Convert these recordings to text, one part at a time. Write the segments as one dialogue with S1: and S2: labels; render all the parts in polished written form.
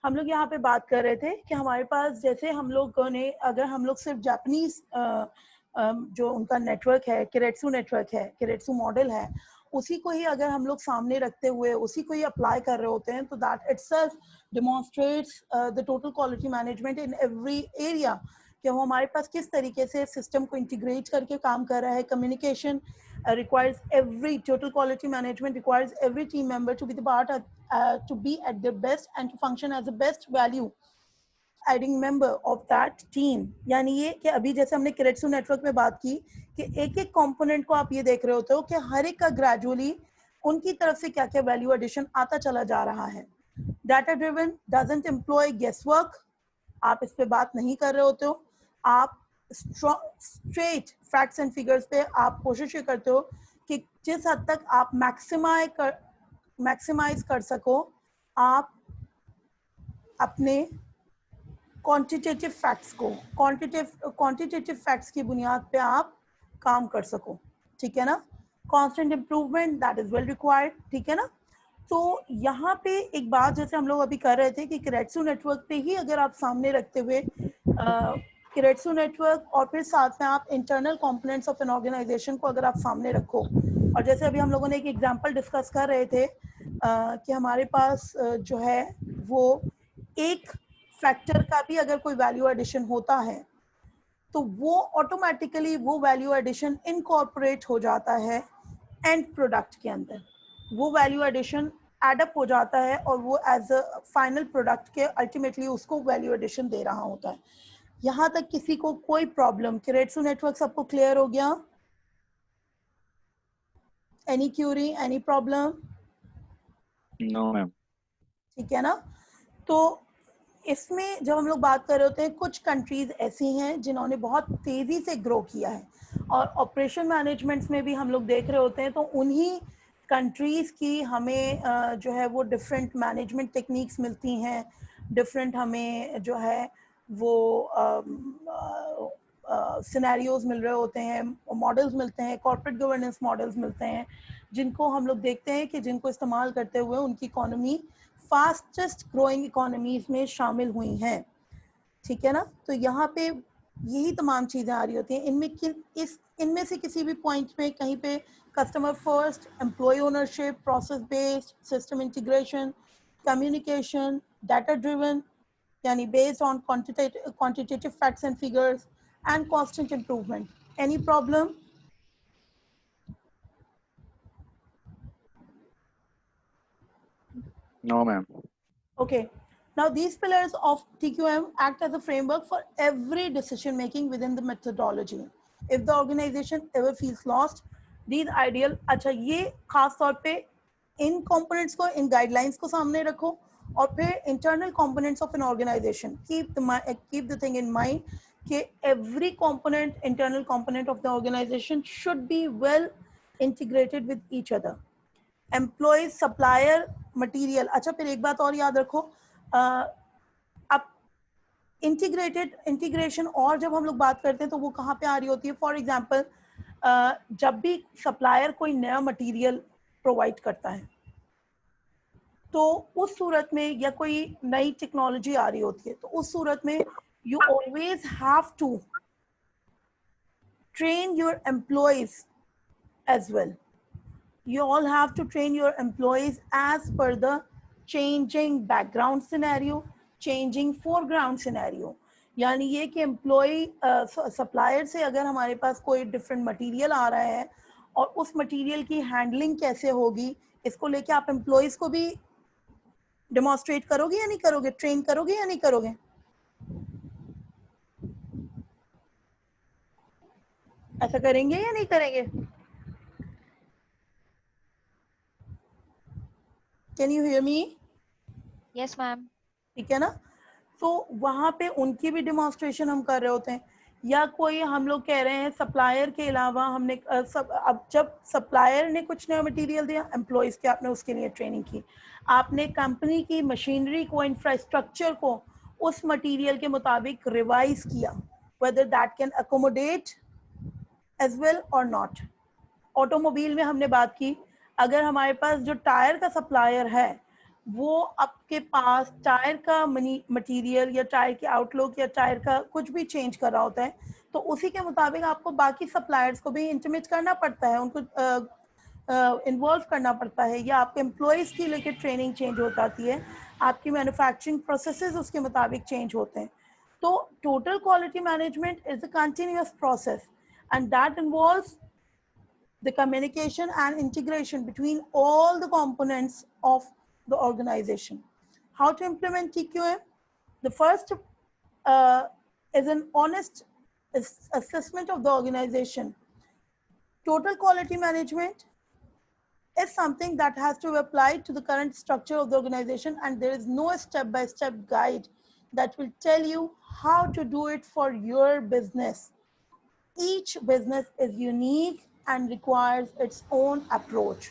S1: हम लोग यहाँ पे बात कर रहे थे कि हमारे पास जैसे हम लोगों ने, अगर हम लोग सिर्फ जापानीज जो उनका नेटवर्क है, किरेट्सू नेटवर्क है, किरेट्सू मॉडल है, उसी को ही अगर हम लोग सामने रखते हुए उसी को ही अप्लाई कर रहे होते हैं, तो that itself demonstrates the total quality management in every area, कि वो हमारे पास किस तरीके से सिस्टम को इंटीग्रेट करके काम कर रहा है. Communication requires every total quality management requires every team member to be the part to be at their best and to function as the best value adding member of that team. यानी ये कि अभी जैसे हमने किरेट्सू network में बात की कि एक एक कंपोनेंट को आप ये देख रहे होते हो कि हर एक का ग्रेजुअली उनकी तरफ से क्या क्या वैल्यू एडिशन आता चला जा रहा है. Data driven doesn't employ guess work. आप इस पे बात नहीं कर रहे होते हो, आप स्ट्रेट फैक्ट्स एंड फिगर्स पे आप कोशिश ये करते हो कि जिस हद तक आप मैक्सिमाइज कर सको, आप अपने क्वांटिटेटिव फैक्ट्स को क्वांटिटेटिव फैक्ट्स की बुनियाद पे आप काम कर सको. ठीक है ना. Constant improvement that is well required. ठीक है ना. तो यहाँ पे एक बात जैसे हम लोग अभी कर रहे थे कि किरेट्सू नेटवर्क पे ही अगर आप सामने रखते हुए किरेट्सू नेटवर्क और फिर साथ में आप internal components of an organization को अगर आप सामने रखो, और जैसे अभी हम लोगों ने एक एग्जांपल डिस्कस कर रहे थे कि हमारे पास जो है वो एक फैक्टर का भी अगर कोई वैल्यू एडिशन होता है तो वो ऑटोमेटिकली वो वैल्यू एडिशन इनकॉर्पोरेट हो जाता है एंड प्रोडक्ट के अंदर. वो वैल्यू एडिशन एडअप हो जाता है और वो एज अ फाइनल प्रोडक्ट के अल्टीमेटली उसको वैल्यू एडिशन दे रहा होता है. यहाँ तक किसी को कोई प्रॉब्लम? किरेट्सू नेटवर्क सबको क्लियर हो गया? Any query, any problem?
S2: No ma'am.
S1: ठीक है ना. तो इसमें जब हम लोग बात कर रहे होते हैं, कुछ कंट्रीज ऐसी हैं जिन्होंने बहुत तेजी से ग्रो किया है और ऑपरेशन मैनेजमेंट में भी हम लोग देख रहे होते हैं, तो उन्हीं कंट्रीज की हमें जो है वो डिफरेंट मैनेजमेंट टेक्निक्स मिलती हैं, डिफरेंट हमें जो है वो सिनेरियोज मिल रहे होते हैं, मॉडल्स मिलते हैं, कॉर्पोरेट गवर्नेंस मॉडल्स मिलते हैं, जिनको हम लोग देखते हैं कि जिनको इस्तेमाल करते हुए उनकी इकोनॉमी फास्टेस्ट ग्रोइंग इकोनॉमीज में शामिल हुई हैं. ठीक है ना. तो यहाँ पे यही तमाम चीज़ें आ रही होती हैं. इनमें से किसी भी पॉइंट पे कहीं पे customer first, employ ownership, process based, system integration, communication, data driven यानी based on quantitative facts and figures and constant improvement. Any problem?
S2: No ma'am.
S1: Okay. Now these pillars of TQM act as a framework for every decision making within the methodology. If the organization ever feels lost, these ideal, अच्छा ये खास तौर पे इन components को, इन guidelines को सामने रखो और फिर internal components of an organization. Keep the thing in mind कि every component, internal component of the organization should be well integrated with each other. Employ, supplier, material. अच्छा फिर एक बात और याद रखो, अब इंटीग्रेशन और जब हम लोग बात करते हैं तो वो कहाँ पे आ रही होती है? फॉर एग्जांपल जब भी सप्लायर कोई नया मटेरियल प्रोवाइड करता है तो उस सूरत में, या कोई नई टेक्नोलॉजी आ रही होती है तो उस सूरत में you always have to train your employees as well. You all have to train your employees as per the changing background scenario, changing foreground scenario. यानी ये कि एम्प्लॉय सप्लायर से अगर हमारे पास कोई डिफरेंट मटेरियल आ रहा है और उस मटेरियल की हैंडलिंग कैसे होगी, इसको लेके आप एम्प्लॉयज को भी डेमोन्स्ट्रेट करोगे या नहीं करोगे? ट्रेन करोगे या नहीं करोगे? ऐसा करेंगे या नहीं करेंगे? Can you hear me?
S3: Yes, ma'am.
S1: ठीक है ना. तो वहाँ पे उनकी भी डिमॉन्स्ट्रेशन हम कर रहे होते हैं. या कोई हम लोग कह रहे हैं सप्लायर के अलावा हमने अब जब सप्लायर ने कुछ नया मटेरियल दिया, एम्प्लॉयज़ के आपने उसके लिए ट्रेनिंग की, आपने कंपनी की मशीनरी को, इंफ्रास्ट्रक्चर को उस मटेरियल के मुताबिक रिवाइज किया, whether that can accommodate as well और नॉट. ऑटोमोबाइल में हमने बात की, अगर हमारे पास जो टायर का सप्लायर है वो आपके पास टायर का मटेरियल या टायर के आउटलुक या टायर का कुछ भी चेंज कर रहा होता है, तो उसी के मुताबिक आपको बाकी सप्लायर्स को भी इंटीमेट करना पड़ता है, उनको इन्वॉल्व करना पड़ता है, या आपके एम्प्लॉयज़ की लेकर ट्रेनिंग चेंज हो जाती है, आपकी मैन्युफैक्चरिंग प्रोसेसेस उसके मुताबिक चेंज होते हैं. तो total quality management is a continuous process and that involves the communication and integration between all the components of the organization. How to implement TQM? The first is an honest assessment of the organization. Total quality management is something that has to be applied to the current structure of the organization, and there is no step-by-step guide that will tell you how to do it for your business. Each business is unique and requires its own approach.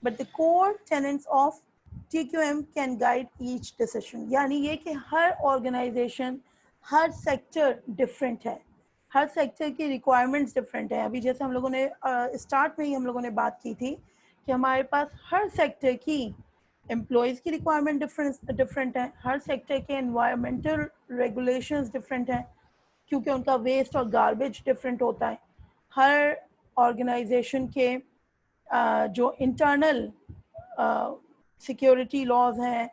S1: But the core tenets of TQM can guide each decision. यानी ये कि हर organization, हर sector different है, हर sector की requirements different है. अभी जैसे हम लोगों ने start में ही हम लोगों ने बात की थी कि हमारे पास हर sector की employees की requirement different है, हर sector के environmental regulations different है, क्योंकि उनका वेस्ट और गार्बेज डिफरेंट होता है. हर ऑर्गेनाइजेशन के जो इंटरनल सिक्योरिटी लॉज हैं,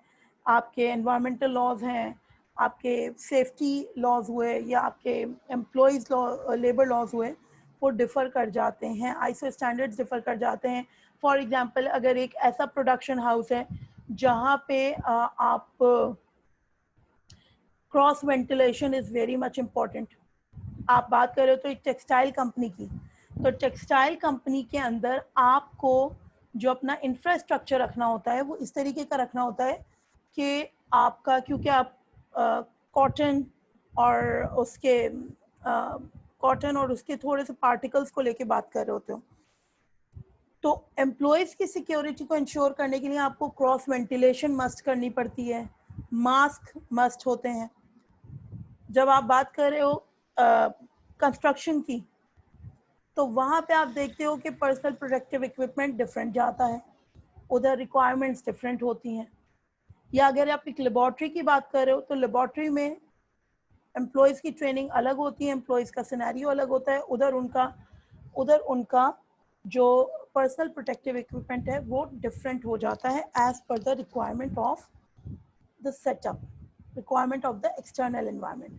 S1: आपके एनवायरमेंटल लॉज हैं, आपके सेफ्टी लॉज हुए या आपके एम्प्लॉयज़ लॉ लेबर लॉज हुए, वो डिफ़र कर जाते हैं, आईएसओ स्टैंडर्ड्स डिफ़र कर जाते हैं. फॉर एग्जांपल अगर एक ऐसा प्रोडक्शन हाउस है जहाँ पे आप cross ventilation is very much important. आप बात कर रहे हो तो एक टेक्सटाइल कंपनी की, तो टेक्सटाइल कंपनी के अंदर आपको जो अपना इंफ्रास्ट्रक्चर रखना होता है वो इस तरीके का रखना होता है कि आपका, क्योंकि आप कॉटन और उसके थोड़े से पार्टिकल्स को लेके बात कर रहे होते हो, तो एम्प्लॉयज़ की सिक्योरिटी को इंश्योर करने के लिए आपको क्रॉस वेंटिलेशन मस्ट करनी पड़ती है, मास्क मस्ट होते हैं. जब आप बात कर रहे हो कंस्ट्रक्शन की, तो वहाँ पे आप देखते हो कि पर्सनल प्रोटेक्टिव इक्विपमेंट डिफरेंट जाता है, उधर रिक्वायरमेंट्स डिफरेंट होती हैं. या अगर आप एक लेबॉर्ट्री की बात कर रहे हो तो लेबॉर्ट्री में एम्प्लॉयज़ की ट्रेनिंग अलग होती है, एम्प्लॉयज़ का सिनेरियो अलग होता है, उधर उनका जो पर्सनल प्रोटेक्टिव इक्विपमेंट है वो डिफरेंट हो जाता है as per the requirement of the setup, requirement of the external environment.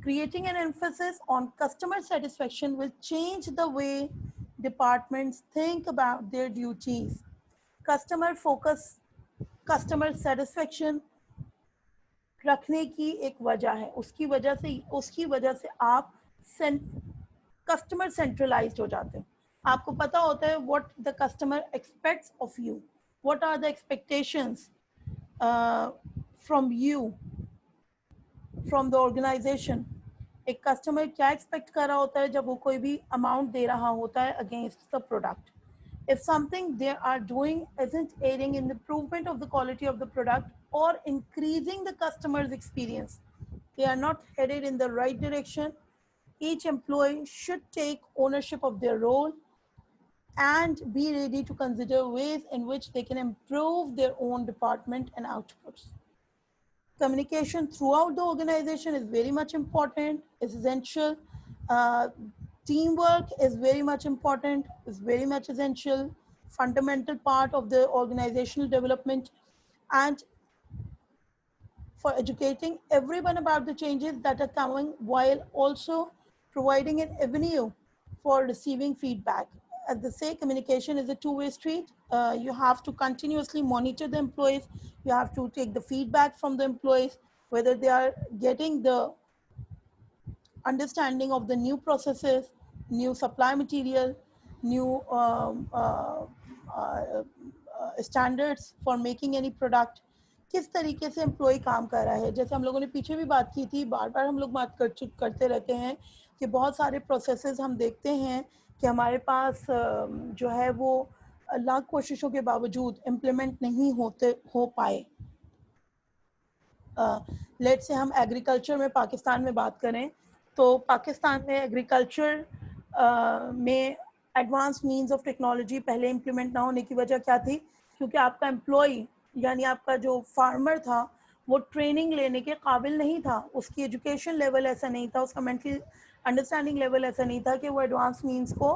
S1: Creating an emphasis on customer satisfaction will change the way departments think about their duties. Customer focus, customer satisfaction रखने की एक वजह है, उसकी वजह से आप customer centralised हो जाते हैं. आपको पता होता है what the customer expects of you, what are the expectations from you, from the organization. एक कस्टमर क्या एक्सपेक्ट कर रहा होता है जब वो कोई भी अमाउंट दे रहा होता है against the product. If something they are doing isn't aiding in the improvement of the quality of the product or increasing the customer's experience, they are not headed in the right direction. Each employee should take ownership of their role and be ready to consider ways in which they can improve their own department and outputs. Communication throughout the organization is very much important, is essential. Teamwork is very much important, is very much essential, fundamental part of the organizational development, and for educating everyone about the changes that are coming while also providing an avenue for receiving feedback. As they say, communication is a two-way street. You have to continuously monitor the employees. You have to take the feedback from the employees, whether they are getting the understanding of the new processes, new supply material, new standards for making any product. किस तरीके से employ काम कर रहा है. जैसे हम लोगों ने पीछे भी बात की थी, बार बार हम लोग बात करते रहते हैं कि बहुत सारे प्रोसेसेस हम देखते हैं कि हमारे पास जो है वो लाख कोशिशों के बावजूद इम्प्लीमेंट नहीं हो पाए. लेट्स से हम एग्रीकल्चर में पाकिस्तान में बात करें तो पाकिस्तान में एग्रीकल्चर में एडवांस मीन्स ऑफ टेक्नोलॉजी पहले इम्प्लीमेंट ना होने की वजह क्या थी? क्योंकि आपका एम्प्लॉय यानी आपका जो फार्मर था वो ट्रेनिंग लेने के काबिल नहीं था, उसकी एजुकेशन लेवल ऐसा नहीं था, उसका मेंटल अंडरस्टैंडिंग लेवल ऐसा नहीं था कि वो एडवांस मीन्स को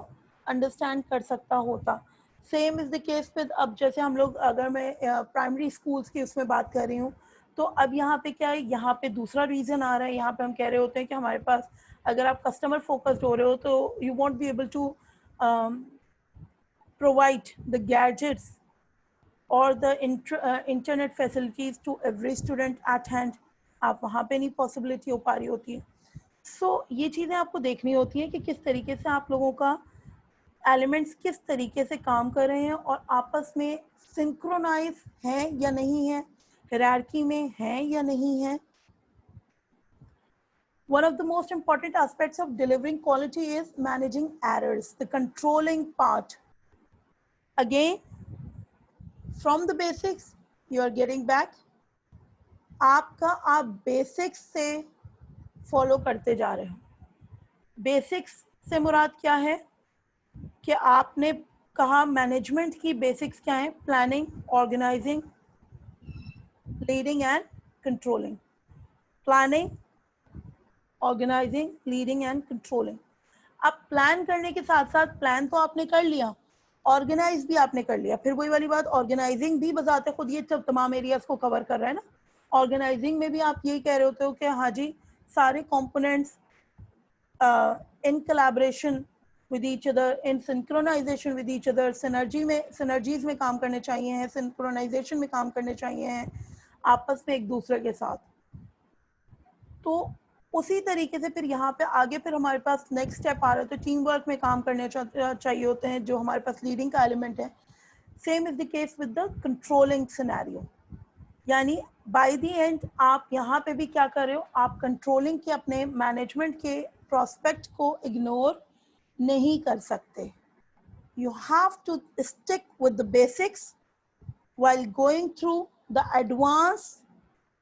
S1: अंडरस्टैंड कर सकता होता। Same is the case with, अब जैसे हम लोग, अगर मैं प्राइमरी स्कूल्स की उसमें बात कर रही हूँ, तो अब यहाँ पे क्या है, यहाँ पे दूसरा रीज़न आ रहा है। यहाँ पे हम कह रहे होते हैं कि हमारे पास, अगर आप कस्टमर फोकस्ड हो रहे हो तो you won't be able to provide the gadgets or the internet facilities to every student at hand. आप वहाँ पे नहीं पॉसिबिलिटी हो पा रही होती है। सो ये चीज़ें आपको देखनी होती हैं कि किस तरीके से आप लोगों का एलिमेंट्स किस तरीके से काम कर रहे हैं और आपस में सिंक्रोनाइज हैं या नहीं है, हायरार्की में हैं या नहीं है। One of the most important aspects of delivering quality is managing errors, the controlling part. Again, from the basics, you are getting back. आपका आप बेसिक्स से फॉलो करते जा रहे हो। बेसिक्स से मुराद क्या है कि आपने कहा मैनेजमेंट की बेसिक्स क्या है, planning, organizing, leading and controlling. Planning, organizing, leading and controlling. अब प्लान करने के साथ साथ प्लान तो आपने कर लिया, ऑर्गेनाइज भी आपने कर लिया। फिर वही वाली बात, ऑर्गेनाइजिंग भी बजाते खुद ये तमाम एरियाज को कवर कर रहा है ना। ऑर्गेनाइजिंग में भी आप यही कह रहे होते हो कि हाँ जी, सारे components in collaboration with each other, in synchronization with each other, synergies में काम करने चाहिए हैं, synchronization में काम करने चाहिए हैं आपस में एक दूसरे के साथ। तो उसी तरीके से फिर यहाँ पे आगे फिर हमारे पास नेक्स्ट स्टेप आ रहा है, तो टीम वर्क में काम करने चाहिए होते हैं, जो हमारे पास लीडिंग का एलिमेंट है। Same is the case with the controlling scenario, यानी बाय द एंड आप यहाँ पे भी क्या कर रहे हो, आप कंट्रोलिंग के अपने मैनेजमेंट के प्रोस्पेक्ट को इग्नोर नहीं कर सकते। You have to stick with the basics while going through the advanced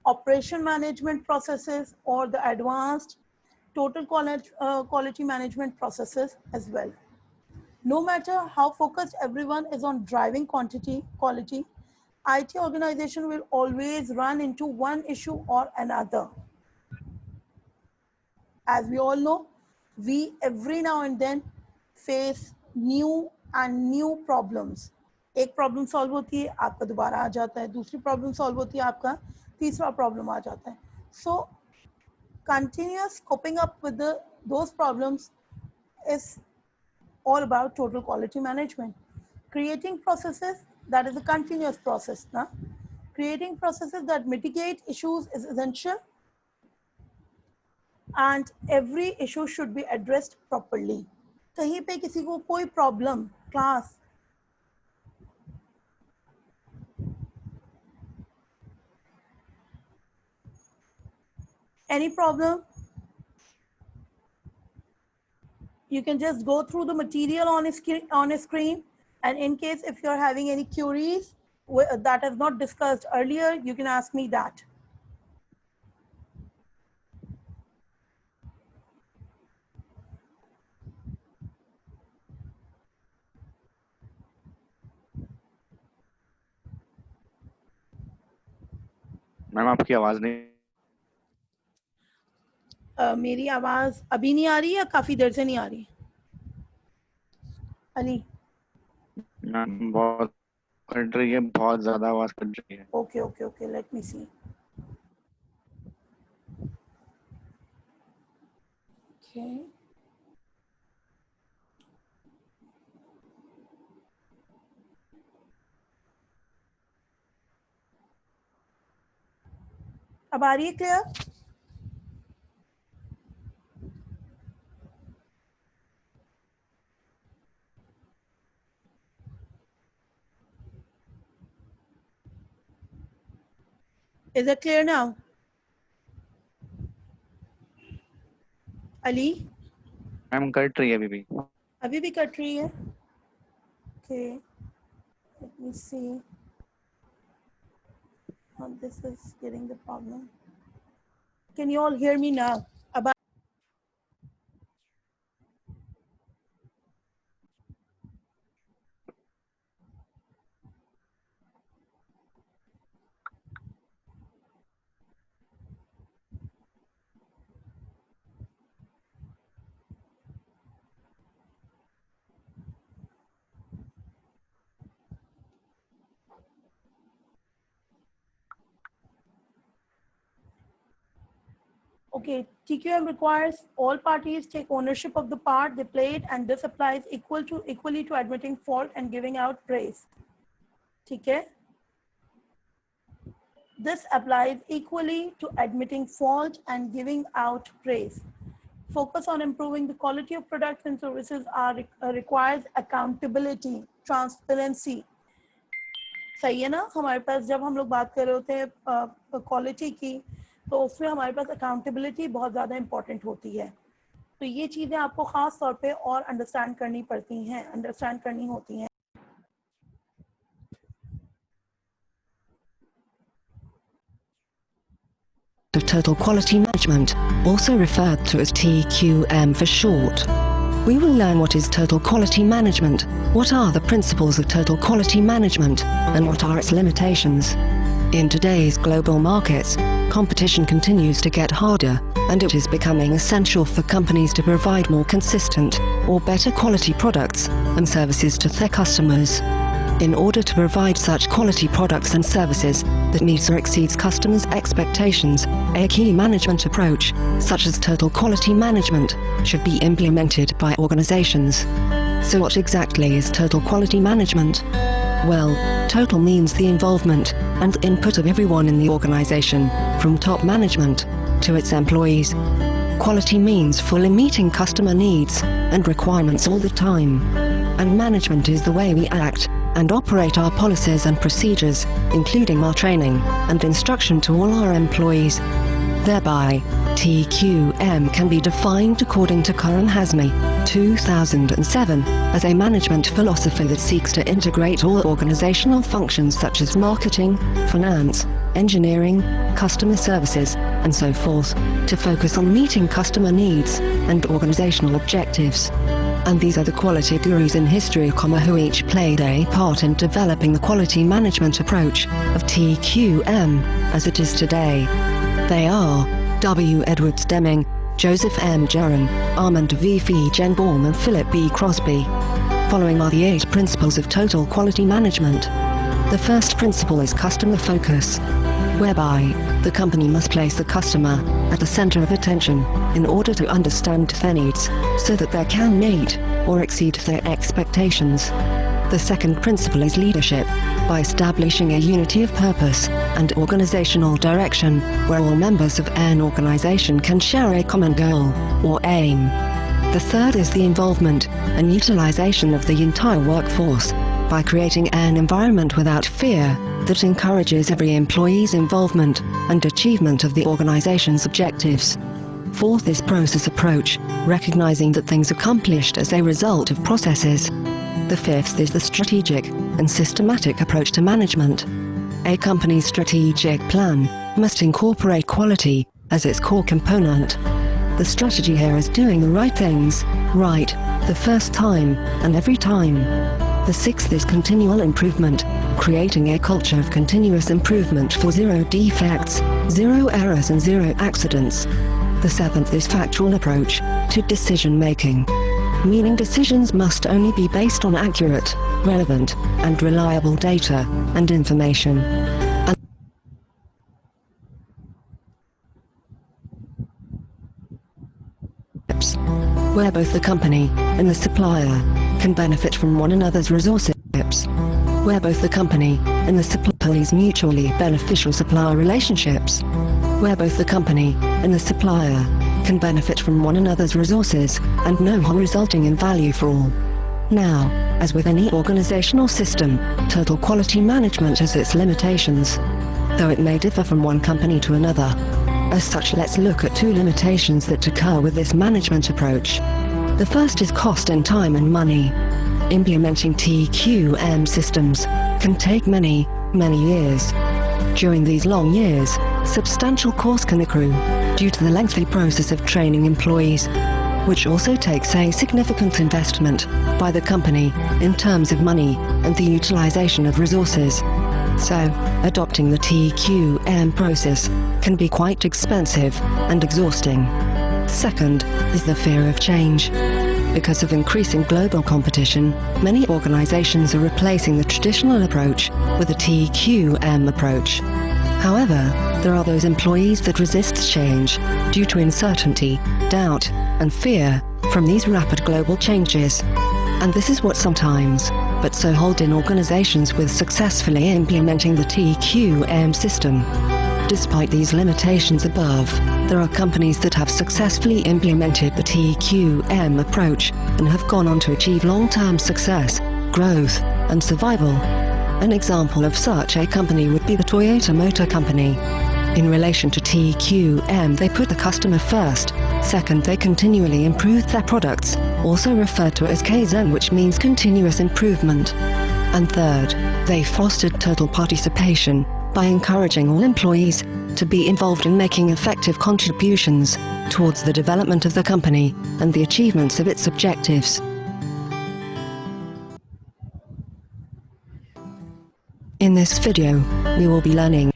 S1: operation management processes or the advanced total quality management processes as well. No matter how focused everyone is on driving quality, IT organization will always run into one issue or another. As we all know, we every now and then face new and new problems. एक problem solve होती है, आपका दोबारा आ जाता है, दूसरी problem solve होती है, आपका तीसरा प्रॉब्लम आ जाता है। सो continuous coping up with those problems is all about total quality management. Creating processes, that is a continuous process. Na? Creating processes that mitigate issues is essential, and every issue should be addressed properly. कहीं पे किसी को कोई problem, class, any problem, you can just go through the material on a screen, and in case if you're having any queries that is not discussed earlier, you can ask me that.
S2: Ma'am आपकी आवाज नहीं।
S1: मेरी आवाज अभी नहीं आ रही है या काफी देर से नहीं आ रही? अली,
S2: मैम बहुत कट रही है, बहुत ज्यादा आवाज कट रही है।
S1: Okay okay okay, let me see. Okay, अब आ रही है clear? Is it clear now? Ali,
S2: ma'am cut रही है अभी भी।
S1: अभी भी कट रही है? Okay, let me see how this is getting the problem. Can you all hear me now? अब Okay, TQM requires all parties take ownership of the part they played, and this applies equally to admitting fault and giving out praise. ठीक है? This applies equally to admitting fault and giving out praise. Focus on improving the quality of products and services requires accountability, transparency. सही है ना? हमारे पास जब हम लोग बात कर रहे होते हैं क्वालिटी की, तो उसमें हमारे पास अकाउंटेबिलिटी बहुत ज़्यादा इम्पॉर्टेंट होती है. तो ये चीज़ें आपको ख़ास तौर पे और अंडरस्टैंड करनी होती हैं.
S4: Of Total Quality Management, also referred to as TQM for short. We will learn what is Total Quality Management, what are the principles of Total Quality Management, and what are its limitations. In today's global markets, competition continues to get harder, and it is becoming essential for companies to provide more consistent or better quality products and services to their customers. In order to provide such quality products and services that meets or exceeds customers' expectations, a key management approach, such as Total Quality Management, should be implemented by organizations. So what exactly is Total Quality Management? Well, total means the involvement and input of everyone in the organization, from top management to its employees. Quality means fully meeting customer needs and requirements all the time. And management is the way we act and operate our policies and procedures, including our training and instruction to all our employees. Thereby, TQM can be defined according to Karim Hazmi, 2007, as a management philosophy that seeks to integrate all organizational functions such as marketing, finance, engineering, customer services, and so forth, to focus on meeting customer needs and organizational objectives. And these are the quality gurus in history, who each played a part in developing the quality management approach of TQM as it is today. They are W. Edwards Deming, Joseph M. Jaron, Armand V. Feigenbaum, and Philip B. Crosby. Following are the 8 principles of total quality management. The first principle is customer focus, whereby the company must place the customer at the center of attention in order to understand their needs so that they can meet or exceed their expectations. The second principle is leadership, by establishing a unity of purpose and organizational direction where all members of an organization can share a common goal or aim. The third is the involvement and utilization of the entire workforce by creating an environment without fear that encourages every employee's involvement and achievement of the organization's objectives. Fourth is process approach, recognizing that things accomplished as a result of processes. The fifth is the strategic and systematic approach to management. A company's strategic plan must incorporate quality as its core component. The strategy here is doing the right things, right, the first time, and every time. The sixth is continual improvement, creating a culture of continuous improvement for 0 defects, 0 errors and 0 accidents. The seventh is factual approach to decision making, meaning decisions must only be based on accurate, relevant, and reliable data and information. Where both the company and the supplier can benefit from one another's resources. Where both the company and the supplier's mutually beneficial supplier relationships. Where both the company and the supplier can benefit from one another's resources and know-how, resulting in value for all. Now, as with any organizational system, total quality management has its limitations, though it may differ from one company to another. As such, let's look at 2 limitations that occur with this management approach. The first is cost in time and money. Implementing TQM systems can take many years. During these long years, substantial costs can accrue due to the lengthy process of training employees, which also takes a significant investment by the company in terms of money and the utilization of resources. So, adopting the TQM process can be quite expensive and exhausting. Second is the fear of change. Because of increasing global competition, many organizations are replacing the traditional approach with the TQM approach. However, there are those employees that resist change due to uncertainty, doubt, and fear from these rapid global changes. And this is what sometimes, but so hold in organizations with successfully implementing the TQM system. Despite these limitations above, there are companies that have successfully implemented the TQM approach and have gone on to achieve long-term success, growth, and survival. An example of such a company would be the Toyota Motor Company. In relation to TQM, they put the customer first. Second, they continually improved their products, also referred to as Kaizen, which means continuous improvement. And third, they fostered total participation by encouraging all employees to be involved in making effective contributions towards the development of the company and the achievements of its objectives. In this video, we will be learning.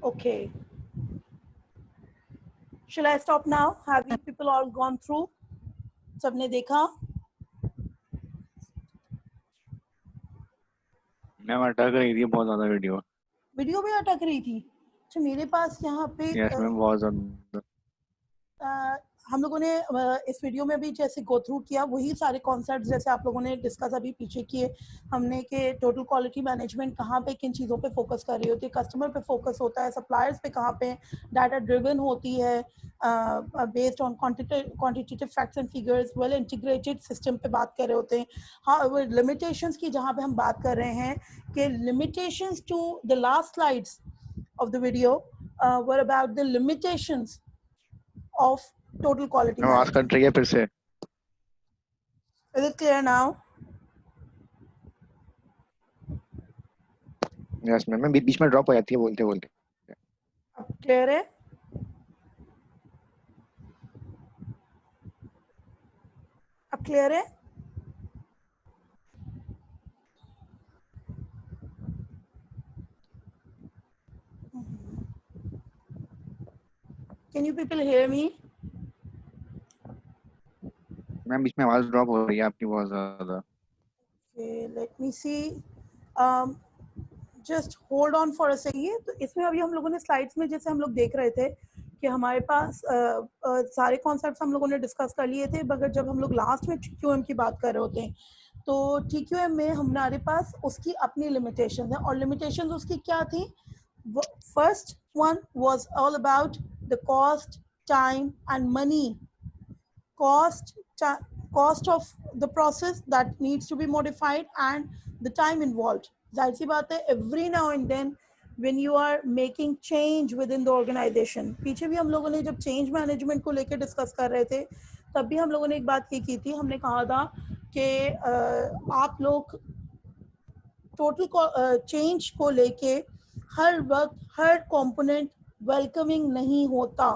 S1: Okay. Shall I stop now? Have you people all gone through? सबने देखा?
S2: Ma'am अटक रही थी बहुत ज्यादा video.
S1: Video भी अटक रही थी। अच्छा मेरे पास यहाँ पे
S2: यस मैम बहुत ज्यादा।
S1: हम लोगों ने इस वीडियो में भी जैसे गो थ्रू किया वही सारे कॉन्सेप्ट्स जैसे आप लोगों ने डिस्कस अभी पीछे किए हमने कि टोटल क्वालिटी मैनेजमेंट कहाँ पे किन चीज़ों पे फोकस कर रही होती है, कस्टमर पे फोकस होता है, सप्लायर्स पे कहाँ पे डाटा ड्रिवन होती है, based on quantitative facts and figures, well integrated system पे बात कर रहे होते हैं। हाँ लिमिटेशंस की जहाँ पे हम बात कर रहे हैं कि limitations to the last slides of the video were about the limitations of total quality
S2: आवाज कट रही है फिर से।
S1: Is it clear now?
S2: Yes ma'am मैं बीच में ड्रॉप हो जाती है बोलते बोलते।
S1: अब क्लियर है? अब क्लियर है? Can you people hear me?
S2: Ma'am बीच में आवाज ड्रॉप हो रही है आपकी बहुत ज्यादा।
S1: Okay, let me see. Just hold on for a second. तो इसमें अभी हम लोगों ने स्लाइड्स में जैसे हम लोग देख रहे थे कि हमारे पास सारे कॉन्सेप्ट्स हम लोगों ने डिस्कस कर लिए थे, मगर जब हम लोग लास्ट में TQM की बात कर रहे होते हैं तो TQM में हमारे पास उसकी अपनी लिमिटेशंस हैं और लिमिटेशंस उसकी क्या थी? First one was all about the cost, time and money. Cost of the process that needs to be modified and the time involved. जाहिर सी बात है every now and then when you are making change within the organization. पीछे भी हम लोगों ने जब change management को लेकर डिस्कस कर रहे थे तब भी हम लोगों ने एक बात की थी, हमने कहा था कि आप लोग टोटल चेंज को लेके हर वक्त हर कंपोनेंट वेलकमिंग नहीं होता.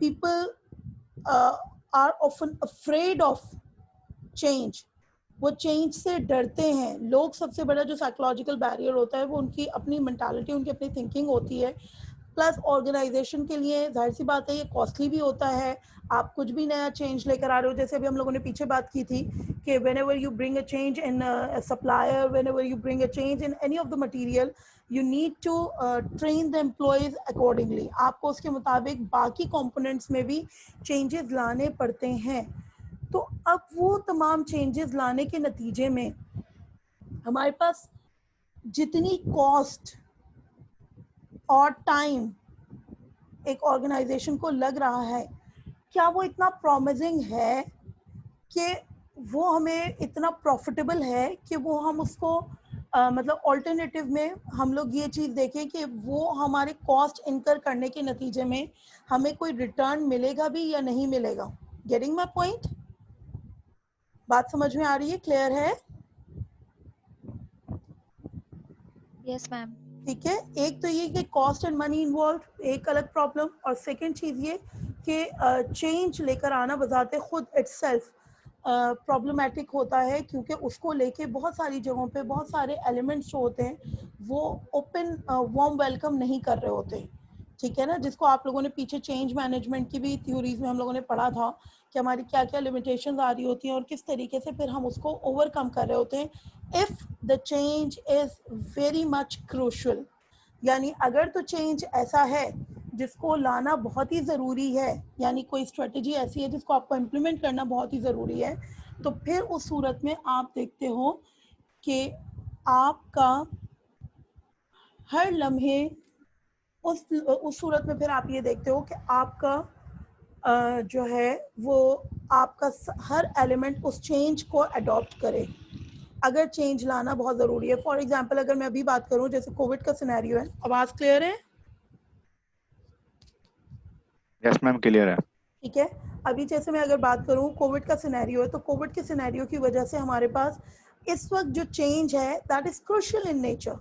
S1: People are often afraid of change. वो चेंज से डरते हैं. लोग सबसे बड़ा जो साइकोलॉजिकल बैरियर होता है वो उनकी अपनी मेंटालिटी, उनकी अपनी थिंकिंग होती है. प्लस ऑर्गेनाइजेशन के लिए जाहिर सी बात है ये कॉस्टली भी होता है. आप कुछ भी नया चेंज लेकर आ रहे हो, जैसे अभी हम लोगों ने पीछे बात की थी कि whenever you bring a change in a supplier, whenever you bring a change in any of the material, you need to train the employees accordingly. आपको उसके मुताबिक बाकी कंपोनेंट्स में भी चेंजेस लाने पड़ते हैं. तो अब वो तमाम चेंजेस लाने के नतीजे में हमारे पास जितनी कॉस्ट और टाइम एक ऑर्गेनाइजेशन को लग रहा है, क्या वो इतना प्रॉमिसिंग है कि वो हमें इतना प्रॉफिटेबल है कि वो हम उसको मतलब ऑल्टरनेटिव में हम लोग ये चीज़ देखें कि वो हमारे कॉस्ट इनकर करने के नतीजे में हमें कोई रिटर्न मिलेगा भी या नहीं मिलेगा. Getting my point? बात समझ में आ रही है? क्लियर है?
S3: Yes ma'am.
S1: ठीक है. एक तो ये कि कॉस्ट एंड मनी इन्वॉल्व एक अलग प्रॉब्लम, और सेकंड चीज़ ये कि चेंज लेकर आना बजाते खुद इटसेल्फ प्रॉब्लमेटिक होता है, क्योंकि उसको लेके बहुत सारी जगहों पे बहुत सारे एलिमेंट्स जो होते हैं वो ओपन वार्म वेलकम नहीं कर रहे होते. ठीक है ना, जिसको आप लोगों ने पीछे चेंज मैनेजमेंट की भी थ्योरीज में हम लोगों ने पढ़ा था कि हमारी क्या क्या लिमिटेशंस आ रही होती हैं और किस तरीके से फिर हम उसको ओवरकम कर रहे होते हैं. If the change is very much crucial. यानी अगर तो चेंज ऐसा है जिसको लाना बहुत ही ज़रूरी है, यानी कोई स्ट्रेटजी ऐसी है जिसको आपको इम्प्लीमेंट करना बहुत ही ज़रूरी है, तो फिर उस सूरत में आप देखते हो कि आपका हर लम्हे उस सूरत में फिर आप ये देखते हो कि आपका जो है वो आपका हर एलिमेंट उस चेंज को अडॉप्ट करे। अगर चेंज लाना बहुत ज़रूरी है, फॉर एग्जांपल अगर मैं अभी बात करूं जैसे कोविड का सिनेरियो है, आवाज़ क्लियर है?
S2: यस मैम क्लियर है।
S1: ठीक है, अभी जैसे मैं अगर बात करूं कोविड का सिनेरियो है, तो कोविड के सिनेरियो की वजह से हमारे पास इस वक्त जो चेंज है that is crucial in nature,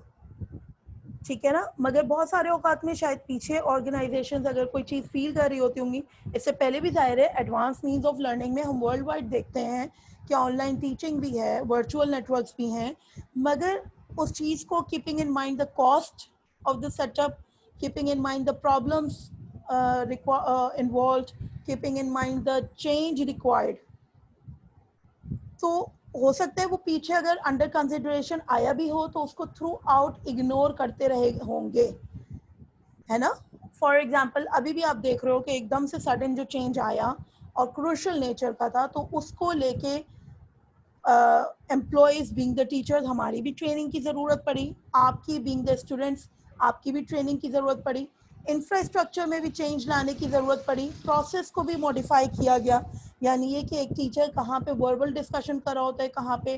S1: ठीक है ना। मगर बहुत सारे औकात में शायद पीछे ऑर्गेनाइजेशंस अगर कोई चीज़ फील कर रही होती होंगी, इससे पहले भी जाहिर है एडवांस मीन्स ऑफ लर्निंग में हम वर्ल्ड वाइड देखते हैं कि ऑनलाइन टीचिंग भी है, वर्चुअल नेटवर्क्स भी हैं, मगर उस चीज़ को keeping in mind the cost of the setup, keeping in mind the problems involved, keeping in mind the change required, तो हो सकता है वो पीछे अगर अंडर कंसिडरेशन आया भी हो तो उसको थ्रू आउट इग्नोर करते रहे होंगे, है ना। फॉर एग्जाम्पल अभी भी आप देख रहे हो कि एकदम से सडन जो चेंज आया और क्रूशियल नेचर का था, तो उसको लेके एम्प्लॉयज बीइंग द टीचर्स हमारी भी ट्रेनिंग की ज़रूरत पड़ी, आपकी बीइंग द स्टूडेंट्स आपकी भी ट्रेनिंग की ज़रूरत पड़ी, इंफ्रास्ट्रक्चर में भी चेंज लाने की ज़रूरत पड़ी, प्रोसेस को भी मॉडिफाई किया गया। यानी ये कि एक टीचर कहाँ पे वर्बल डिस्कशन कर रहा होता है, कहाँ पे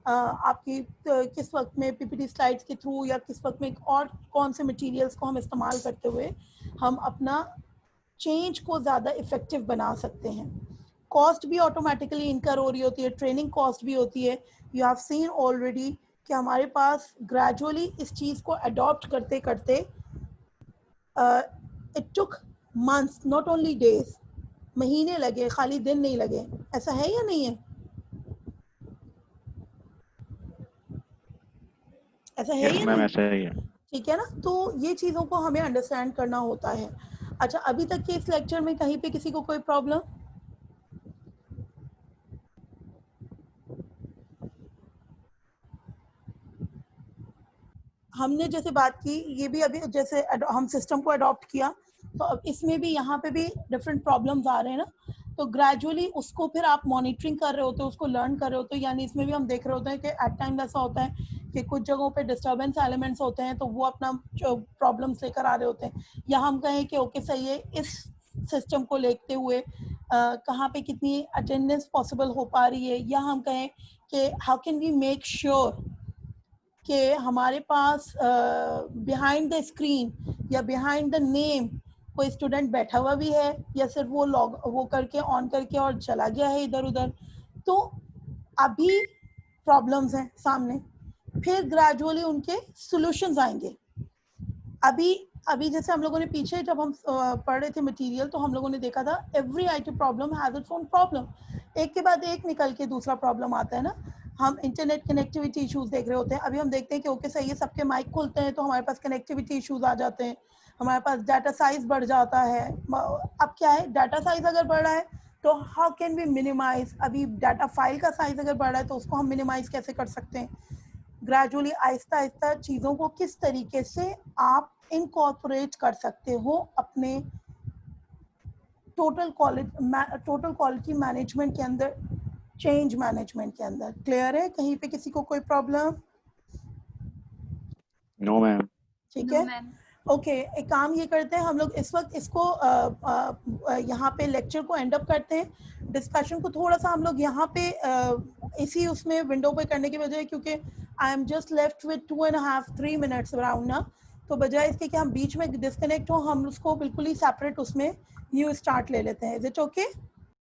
S1: आपकी किस वक्त में पीपीटी स्लाइड्स के थ्रू या किस वक्त में और कौन से मटेरियल्स को हम इस्तेमाल करते हुए हम अपना चेंज को ज़्यादा इफ़ेक्टिव बना सकते हैं। कॉस्ट भी ऑटोमेटिकली इनकर हो रही होती है, ट्रेनिंग कॉस्ट भी होती है। यू हैव सीन ऑलरेडी कि हमारे पास ग्रेजुअली इस चीज़ को अडॉप्ट करते करते it took months not only days, महीने लगे, खाली दिन नहीं लगे। ऐसा है या नहीं है? ऐसा है
S2: यस
S1: या
S2: मैम
S1: नहीं?
S2: ऐसा ही है।
S1: ठीक है ना, तो ये चीज़ों को हमें अंडरस्टैंड करना होता है। अच्छा, अभी तक के इस लेक्चर में कहीं पे किसी को कोई प्रॉब्लम? हमने जैसे बात की, ये भी अभी जैसे हम सिस्टम को अडॉप्ट किया, तो अब इसमें भी यहाँ पे भी डिफरेंट प्रॉब्लम्स आ रहे हैं ना, तो ग्रेजुअली उसको फिर आप मॉनिटरिंग कर रहे होते हो, उसको लर्न कर रहे होते हो। यानी इसमें भी हम देख रहे होते हैं कि एट टाइम ऐसा होता है कि कुछ जगहों पे डिस्टर्बेंस एलिमेंट्स होते हैं, तो वो अपना प्रॉब्लम्स लेकर आ रहे होते हैं, या हम कहें कि ओके सही है, इस सिस्टम को लेते हुए कहाँ पे कितनी अटेंडेंस पॉसिबल हो पा रही है, या हम कहें कि how can we make sure कि हमारे पास बिहाइंड द स्क्रीन या बिहाइंड द नेम कोई स्टूडेंट बैठा हुआ भी है, या सिर्फ वो करके ऑन करके और चला गया है इधर उधर। तो अभी प्रॉब्लम्स हैं सामने, फिर ग्रेजुअली उनके सॉल्यूशंस आएंगे। अभी जैसे हम लोगों ने पीछे जब हम पढ़ रहे थे मटेरियल, तो हम लोगों ने देखा था every IT problem has its own problem, एक के बाद एक निकल के दूसरा प्रॉब्लम आता है ना। हम इंटरनेट कनेक्टिविटी इश्यूज देख रहे होते हैं, अभी हम देखते हैं कि ओके सही है, सबके माइक खुलते हैं तो हमारे पास कनेक्टिविटी इश्यूज आ जाते हैं, हमारे पास डाटा साइज बढ़ जाता है। अब क्या है, डाटा साइज अगर बढ़ रहा है तो हाउ कैन वी मिनिमाइज, अभी डाटा फाइल का साइज अगर बढ़ रहा है तो उसको हम मिनिमाइज कैसे कर सकते हैं। ग्रेजुअली आहिस्ता आहिस्ता चीज़ों को किस तरीके से आप इनकॉर्पोरेट कर सकते हो अपने टोटल क्वालिटी मैनेजमेंट के अंदर, चेंज मैनेजमेंट के अंदर। क्लियर है? कहीं पे किसी को कोई प्रॉब्लम?
S2: No ma'am.
S1: ठीक
S3: No,
S1: है,
S3: ma'am.
S1: ओके। एक काम ये करते हैं हम लोग इस वक्त इसको यहाँ पे लेक्चर को एंड अप करते हैं। डिस्कशन को थोड़ा सा हम लोग यहाँ पे इसी उसमें विंडो पे करने की बजाय, क्योंकि I am just left with 2.5-3 minutes around ना, तो बजाय इसके कि हम बीच में डिस्कनेक्ट हो, हम उसको बिल्कुल ही सेपरेट उसमें न्यू स्टार्ट ले लेते हैं। Is it okay?